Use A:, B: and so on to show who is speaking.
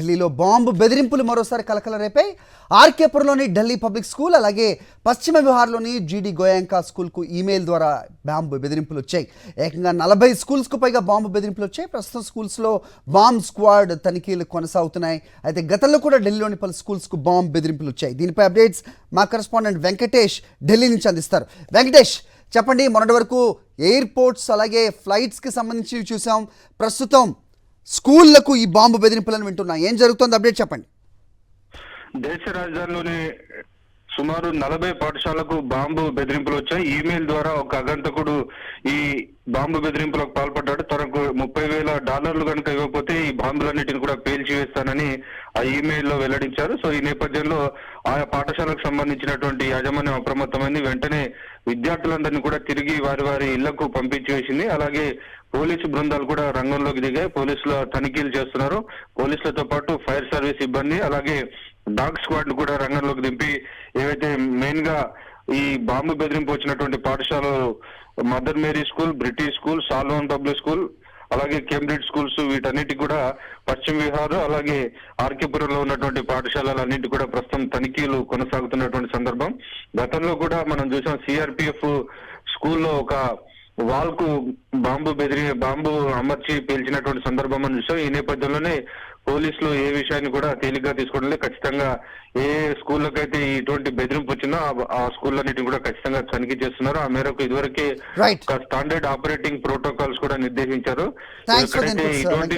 A: ఢిల్లీలో బాంబు బెదిరింపులు మరోసారి కలకలం రేపాయి. ఆర్కేపురంలోని ఢిల్లీ పబ్లిక్ స్కూల్, అలాగే పశ్చిమ విహార్లోని జీడి గోయాంకా స్కూల్కు ఈమెయిల్ ద్వారా బాంబు బెదిరింపులు వచ్చాయి. ఏకంగా 40 స్కూల్స్కు పైగా బాంబు బెదిరింపులు వచ్చాయి. ప్రస్తుతం స్కూల్స్లో బాంబ్ స్క్వాడ్ తనిఖీలు కొనసాగుతున్నాయి. అయితే గతంలో కూడా ఢిల్లీలోని పలు స్కూల్స్కు బాంబు బెదిరింపులు వచ్చాయి. దీనిపై అప్డేట్స్ మా కరెస్పాండెంట్ వెంకటేష్ ఢిల్లీ నుంచి అందిస్తారు. వెంకటేష్, చెప్పండి, మొన్నటి వరకు ఎయిర్పోర్ట్స్ అలాగే ఫ్లైట్స్కి సంబంధించి చూసాం. ప్రస్తుతం స్కూళ్లకు ఈ బాంబు బెదిరింపులను వింటున్నాం. ఏం జరుగుతుంది, అప్డేట్ చెప్పండి.
B: దేశ రాజధానిలోని సుమారు 40 పాఠశాలకు బాంబు బెదిరింపులు వచ్చాయి. ఈమెయిల్ ద్వారా ఒక అగంతకుడు ఈ బాంబు బెదిరింపులకు పాల్పడ్డాడు. తనకు $30,000 కనుక ఇవ్వకపోతే ఈ బాంబులన్నిటిని కూడా పేల్చివేస్తానని ఆ ఈమెయిల్లో వెల్లడించారు. సో ఈ నేపథ్యంలో ఆయా పాఠశాలకు సంబంధించినటువంటి యాజమాన్యం అప్రమత్తమైంది. వెంటనే విద్యార్థులందరినీ కూడా తిరిగి వారి వారి ఇళ్లకు పంపించి వేసింది. అలాగే పోలీసు బృందాలు కూడా రంగంలోకి దిగాయి. పోలీసులు తనిఖీలు చేస్తున్నారు. పోలీసులతో పాటు ఫైర్ సర్వీస్ సిబ్బంది, అలాగే డాగ్ స్క్వాడ్ కూడా రంగంలోకి దింపి ఏవైతే మెయిన్ గా ఈ బాంబు బెదిరింపు వచ్చినటువంటి పాఠశాలలు Mother Mary school, British school, Salwan public school, అలాగే కేంబ్రిడ్జ్ స్కూల్స్, వీటన్నిటి కూడా పశ్చిమ విహార్ అలాగే ఆర్కేపురంలో ఉన్నటువంటి పాఠశాలలన్నింటి కూడా ప్రస్తుతం తనిఖీలు కొనసాగుతున్నటువంటి సందర్భం. గతంలో కూడా మనం చూసాం, సిఆర్పిఎఫ్ స్కూల్లో ఒక వాల్ కు బాంబు అమర్చి పేల్చినటువంటి సందర్భం అని చూసాం. ఈ నేపథ్యంలోనే పోలీసులు ఏ విషయాన్ని కూడా తేలిగ్గా తీసుకోవడం లేదు. ఖచ్చితంగా ఏ స్కూళ్ళకైతే ఇటువంటి బెదిరింపు వచ్చిందో ఆ స్కూళ్ళన్నిటిని కూడా ఖచ్చితంగా తనిఖీ చేస్తున్నారు. ఆ మేరకు ఇదివరకే స్టాండర్డ్ ఆపరేటింగ్ ప్రోటోకాల్స్ కూడా నిర్దేశించారు. ఎక్కడైతే ఇటువంటి